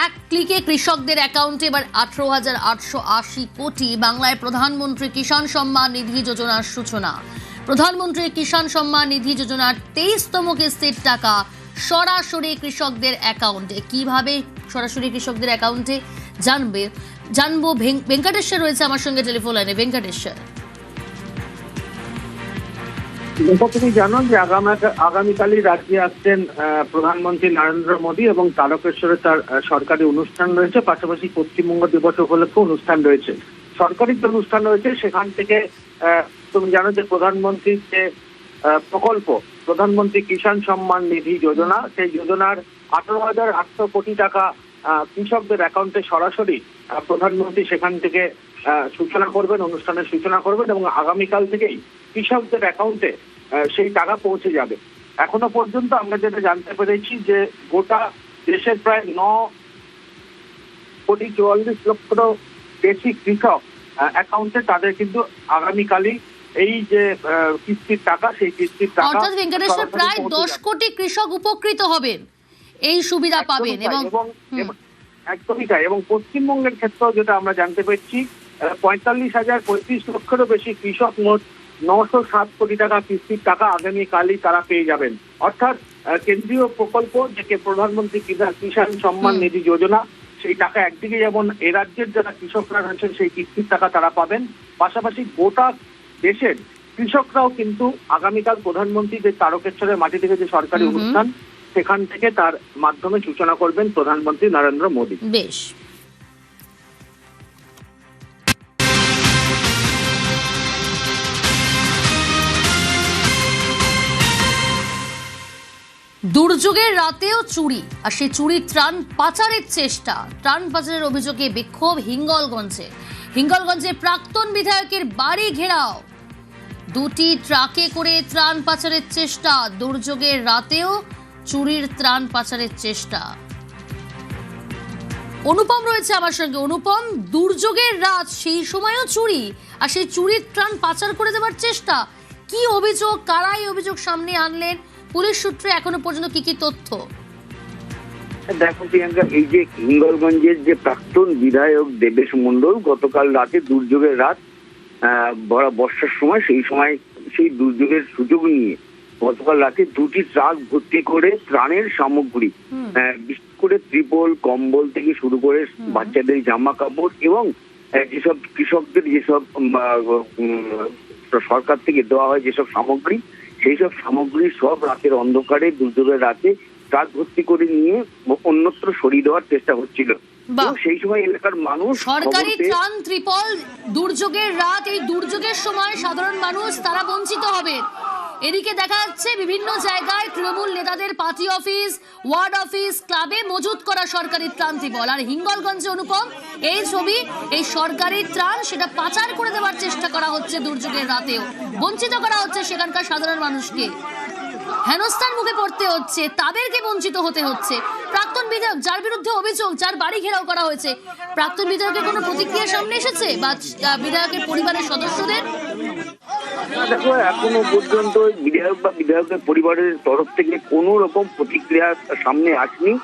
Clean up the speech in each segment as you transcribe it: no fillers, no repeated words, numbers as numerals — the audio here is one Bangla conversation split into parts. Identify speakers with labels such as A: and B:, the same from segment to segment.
A: এক ক্লিকে কৃষকদের অ্যাকাউন্টে এবার 18,880 কোটি। বাংলায় প্রধানমন্ত্রী কিষাণ সম্মান নিধি যোজনার সূচনা। প্রধানমন্ত্রী কিষাণ সম্মান নিধি যোজনার 23তম কিস্তির টাকা সরাসরি কৃষকদের অ্যাকাউন্টে। কিভাবে সরাসরি কৃষকদের অ্যাকাউন্টে জানবো। ভেঙ্কটেশ্বর রয়েছে আমার সঙ্গে টেলিফোন লাইনে। ভেঙ্কটেশ্বর,
B: তুমি জানো যে আগামীকালই রাজ্যে আসছেন প্রধানমন্ত্রী নরেন্দ্র মোদী এবং তারকেশ্বরে তার সরকারি অনুষ্ঠান রয়েছে, পাশাপাশি পশ্চিমবঙ্গ দিবস উপলক্ষে অনুষ্ঠান রয়েছে। সরকারি যে অনুষ্ঠান রয়েছে সেখান থেকে তুমি জানো যে প্রধানমন্ত্রীর যে প্রকল্প প্রধানমন্ত্রী কিষাণ সম্মান নিধি যোজনা, সেই যোজনার 18,800 কোটি টাকা কৃষকদের অ্যাকাউন্টে সরাসরি প্রধানমন্ত্রী সেখান থেকে সূচনা করবেন, অনুষ্ঠানের সূচনা করবেন এবং আগামীকাল থেকেই কৃষকদের অ্যাকাউন্টে সেই টাকা পৌঁছে যাবে। এখনো পর্যন্ত আমরা যেটা জানতে পেরেছি যে গোটা দেশের প্রায় 9,44,00,000 বেশি কৃষক অ্যাকাউন্টে তাদের কিন্তু আগামীকালই এই যে কিস্তির টাকা, সেই কিস্তির টাকা
A: অর্থাৎ ভেঙ্কটেশ্বর প্রায় 10 কোটি কৃষক উপকৃত হবেন, এই সুবিধা পাবেন। এবং
B: একদমই তাই। এবং পশ্চিমবঙ্গের ক্ষেত্রেও যেটা আমরা জানতে পেরেছি 45,035 লক্ষেরও বেশি কৃষক মোট 907 কোটি টাকা কিস্তির টাকা আগামীকালই তারা পেয়ে যাবেন। অর্থাৎ কেন্দ্রীয় প্রকল্প যে প্রধানমন্ত্রী কিষাণ সম্মান নিধি যোজনা, সেই টাকা একদিকে যেমন এ রাজ্যের যারা কৃষকরা রয়েছেন সেই কিস্তির টাকা তারা পাবেন, পাশাপাশি গোটা দেশের কৃষকরাও কিন্তু আগামীকাল প্রধানমন্ত্রী যে তারকেশ্বরের মাটি থেকে যে সরকারি অনুষ্ঠান সেখান থেকে তার মাধ্যমে সূচনা করবেন প্রধানমন্ত্রী নরেন্দ্র মোদী।
A: বেশ, দুর্যোগের রাতেও চুরি, আর সেই চুরির ত্রাণ পাচারের চেষ্টা। ত্রাণ পাচারের অভিযোগে বিক্ষোভ হিঙ্গলগঞ্জে প্রাক্তন বিধায়কের বাড়ি ঘেরাও। 2টি ট্রাকে করে ত্রাণ পাচারের চেষ্টা। দুর্যোগের রাতেও চুরির ত্রাণ পাচারের চেষ্টা। অনুপম রয়েছে আমার সঙ্গে। অনুপম, দুর্যোগের রাত, সেই সময়ও চুরি, আর সেই চুরির ত্রাণ পাচার করে দেওয়ার চেষ্টা। কি অভিযোগ, কারা এই অভিযোগ সামনে আনলেন, পুলিশ সূত্রে এখনো পর্যন্ত কি কি তথ্য?
C: দেখো প্রিয়াঙ্কা, এই যে হিঙ্গলগঞ্জের যে প্রাক্তন বিধায়ক দেবেশ মণ্ডল গতকাল রাতে দুর্যোগের রাত, বর্ষার সময়, সেই দুর্যোগের সুযোগ নিয়ে গতকাল রাতে 2টি ট্রাক ভর্তি করে ত্রাণের সামগ্রী, বিশেষ করে ত্রিপল, কম্বল থেকে শুরু করে বাচ্চাদের জামা কাপড় এবং যেসব কৃষকদের যেসব সরকার থেকে দেওয়া হয় যেসব সামগ্রী, সেই সব সামগ্রী সব রাতের অন্ধকারে দুর্যোগের রাতে ট্রাক ভর্তি করে নিয়ে অন্যত্র সরিয়ে দেওয়ার চেষ্টা হচ্ছিল। সেই সময় এলাকার মানুষ
A: সরকারি ত্রাণ, ত্রিপল, দুর্যোগের রাত, এই দুর্যোগের সময় সাধারণ মানুষ তারা বঞ্চিত হবে। এদিকে দেখা যাচ্ছে বিভিন্ন জায়গায় তৃণমূল নেতাদের পার্টি অফিস, ওয়ার্ড অফিস, ক্লাবে মজুত করা সরকারি ত্রাণ ত্রিপল। আর হিঙ্গলগঞ্জে অনুপম এই ছবি, এই সরকারি ত্রাণ সেটা পাচার করে দেওয়ার চেষ্টা করা হচ্ছে। দুর্যোগের রাতেও বঞ্চিত করা হচ্ছে সেখানকার সাধারণ মানুষকে, হেনস্থার মুখে পড়তে হচ্ছে, তাদেরকে বঞ্চিত হতে হচ্ছে। প্রাক্তন বিধায়ক, যার বিরুদ্ধে অভিযোগ, যার বাড়ি ঘেরাও করা হয়েছে, প্রাক্তন বিধায়কের কোনো প্রতিক্রিয়া সামনে এসেছে বা বিধায়কের পরিবারের সদস্যদের?
C: দেখো, এখনো পর্যন্ত বিধায়কের পরিবারের তরফ থেকে কোনো রকম প্রতিক্রিয়া সামনে আসেনি।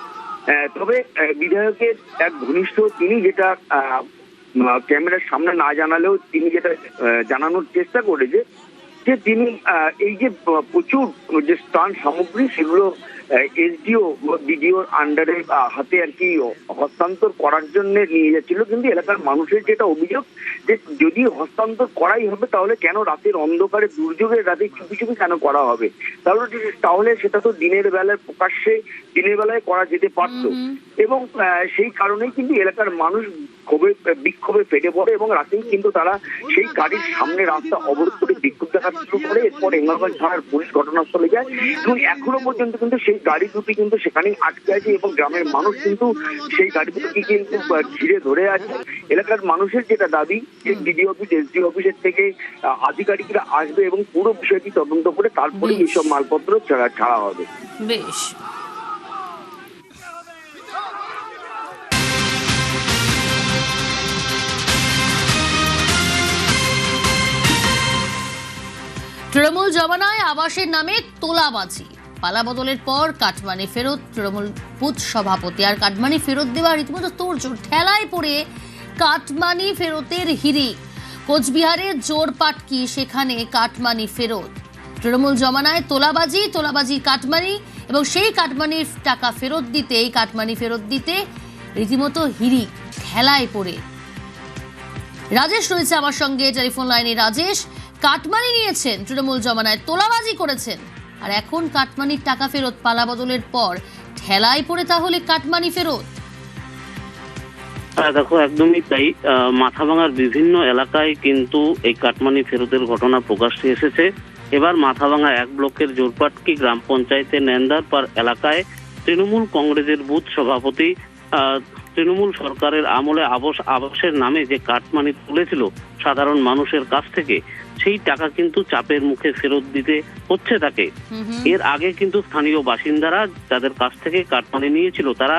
C: তবে বিধায়কের এক ঘনিষ্ঠ, তিনি যেটা ক্যামেরার সামনে না জানালেও তিনি যেটা জানানোর চেষ্টা করেছে যে তিনি এই যে প্রচুর যে ত্রাণ সামগ্রী সেগুলো এসডিও বিডিওর আন্ডারে হাতে আর কি হস্তান্তর করার জন্য নিয়ে যাচ্ছিল। কিন্তু এলাকার মানুষের যেটা অভিযোগ যে যদি হস্তান্তর করাই হবে তাহলে কেন রাতের অন্ধকারে, দুর্যোগের রাতে চুপি চুপি কেন করা হবে? তাহলে সেটা তো দিনের বেলায় প্রকাশ্যে দিনের বেলায় করা যেতে পারতো। এবং সেই কারণেই কিন্তু এলাকার মানুষ বিক্ষোভে ফেটে পড়ে এবং রাতেই কিন্তু তারা সেই গাড়ির সামনে রাস্তা অবরোধ করে বিক্ষোভ দেখাতে শুরু করে। এরপর হিঙ্গলগঞ্জ থানার পুলিশ ঘটনাস্থলে যায় এবং এখনো পর্যন্ত কিন্তু সেই গাড়ি দুটি কিন্তু সেখানেই আটকে আছে এবং গ্রামের মানুষ কিন্তু সেই গাড়ি দুটি কিন্তু ঘিরে ধরে আছে। এলাকার মানুষের যেটা দাবি যে বিডিও অফিস, এসডিও অফিসের থেকে আধিকারিকরা আসবে এবং পুরো বিষয়টি তদন্ত করে তারপরে এইসব মালপত্র ছাড়া হবে।
A: বেশ, তৃণমূল জমানায় আবাসের নামে তোলাবাজি, পালাবদলের পর কাটমানি ফেরত তৃণমূল বুথ সভাপতি। আর কাটমানি ফেরত দেওয়া রীতিমতো তোড়জোড়, ঠেলায় পড়ে কাটমানি ফেরতের হিড়িক। কোচবিহারের জোরপাটকি, সেখানে কাটমানি ফেরত। তৃণমূল জমানায় তোলাবাজি কাটমানি, এবং সেই কাটমানির টাকা ফেরত দিতে, এই কাটমানি ফেরত দিতে রীতিমতো হিড়িক, ঠেলায় পড়ে। রাজেশ রয়েছে আমার সঙ্গে টেলিফোন লাইনে। রাজেশ, কাটমানি নিয়েছেন, তৃণমূল জমানায় তোলাবাজি করেছেন, আর এখন কাটমানির টাকা ফেরত পালাবদলের পর ঠেলায় পড়ে তাহলে কাটমানি ফেরত?
D: দেখো, একদমই তাই। মাথাভাঙার বিভিন্ন এলাকায় কিন্তু এই কাটমানি ফেরতের ঘটনা প্রকাশ্যে এসেছে। এবার মাথাভাঙা 1 ব্লকের জোরপাটকি গ্রাম পঞ্চায়েতের নেন্দারপাড় এলাকায় তৃণমূল কংগ্রেসের বুথ সভাপতি তৃণমূল সরকারের আমলে আবাসের নামে যে কাটমানি তুলেছিল সাধারণ মানুষের কাছ থেকে, সেই টাকা কিন্তু চাপের মুখে ফেরত দিতে হচ্ছে তাকে। এর আগে কিন্তু স্থানীয় বাসিন্দারা যাদের কাছ থেকে কাটমানি নিয়েছিল, তারা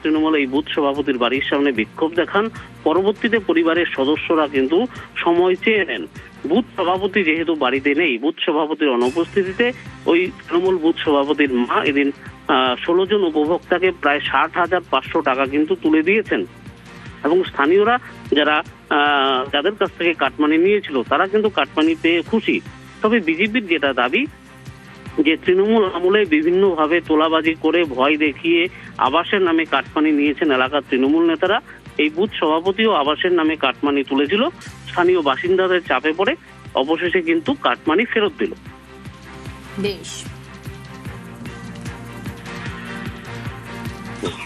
D: তৃণমূল এই বুথ সভাপতির বাড়ির সামনে বিক্ষোভ দেখান। পরবর্তীতে পরিবারের সদস্যরা কিন্তু সময় চেয়ে নেন। বুথ সভাপতি যেহেতু বাড়িতে নেই, বুথ সভাপতির অনুপস্থিতিতে ওই তৃণমূল বুথ সভাপতির মা এদিন 16 জন উপভোক্তাকে প্রায় 60,500 টাকা কিন্তু তুলে দিয়েছেন। এবং স্থানীয়রা যাদের কাছ থেকে কাটমানি নিয়েছিল, তারা কিন্তু কাটমানি পেয়ে খুশি। তবে বিজেপির যেটা দাবি, যে তৃণমূল আমলে বিভিন্নভাবে তোলাবাজি করে, ভয় দেখিয়ে আবাসের নামে কাটমানি নিয়েছেন এলাকার তৃণমূল নেতারা। এই বুথ সভাপতিও আবাসের নামে কাটমানি তুলেছিল। স্থানীয় বাসিন্দাদের চাপে পড়ে অবশেষে কিন্তু কাটমানি ফেরত দিল।
A: বেশ,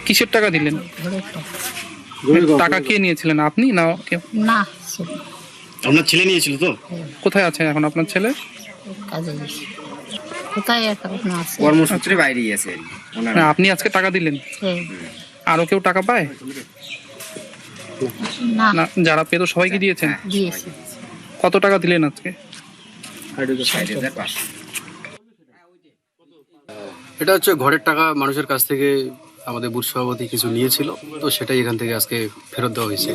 E: কিসের টাকা দিলেন? টাকা কে নিয়েছিলেন, আপনি না কেউ?
F: না,
G: আপনার ছেলে নিয়েছিল তো?
E: কোথায় আছে এখন আপনার ছেলে?
F: কাজে গেছে। কোথায় এখন আছে?
G: কর্মসূত্রে বাইরে আছে।
E: না, আপনি আজকে টাকা দিলেন,
F: হ্যাঁ।
E: আরো কেউ টাকা পায়
F: না,
E: না? যারা পেতো সবাইকে দিয়েছেন?
F: দিয়েছি।
E: কত টাকা দিলেন আজকে?
G: 60,500।
H: এটা হচ্ছে ঘরের টাকা মানুষের কাছ থেকে আমাদের বুথ সভাপতি কিছু নিয়েছিল, তো সেটাই এখান থেকে আজকে ফেরত দেওয়া হয়েছে।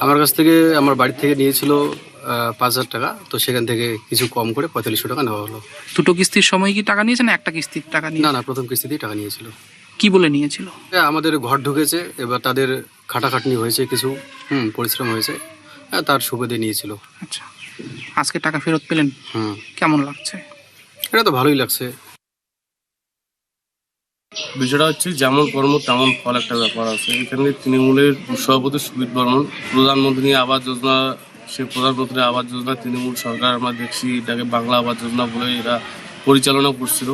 H: আমার কাছ থেকে, আমার বাড়ি থেকে নিয়েছিল 5,000 টাকা, তো সেখান থেকে কিছু কম করে 4500 টাকা নেওয়া হলো।
E: দুটো কিস্তির সময় কি টাকা নিয়েছেন, একটা কিস্তির টাকা নিয়ে?
H: না, প্রথম কিস্তিতেই টাকা নিয়েছিল।
E: কি বলে নিয়েছিল?
H: আমাদের ঘর ঢুকেছে, এবার তাদের খাটাখাটনি হয়েছে, কিছু পরিশ্রম হয়েছে, তার সুবিধে নিয়েছিল।
E: আচ্ছা, আজকে টাকা ফেরত পেলেন, কেমন লাগছে?
H: এটা তো ভালোই লাগছে।
I: বিষয়টা হচ্ছে যেমন কর্ম তেমন ফল, একটা ব্যাপার আছে। এখানে তৃণমূলের সভাপতি সুবির বর্মন প্রধানমন্ত্রী আবাস যোজনা, সেই প্রধানমন্ত্রী আবাস যোজনা তৃণমূল সরকার আমরা দেখছি এটাকে বাংলা আবাস যোজনা বলে এরা পরিচালনা করছিল।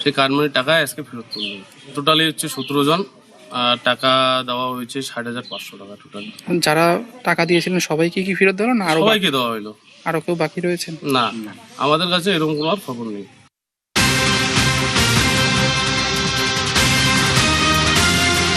I: সেই কাটমানির টাকা আজকে ফেরত করলো। টোটালি হচ্ছে 17 জন, আর টাকা দেওয়া হয়েছে 60,500 টাকা টোটালি।
E: যারা টাকা দিয়েছিলেন সবাইকে কি ফেরত দিল, না আরো
I: সবাইকে দেওয়া হলো?
E: আরো কেউ বাকি রয়েছেন?
I: না, আমাদের কাছে এরকম কোনো খবর নেই।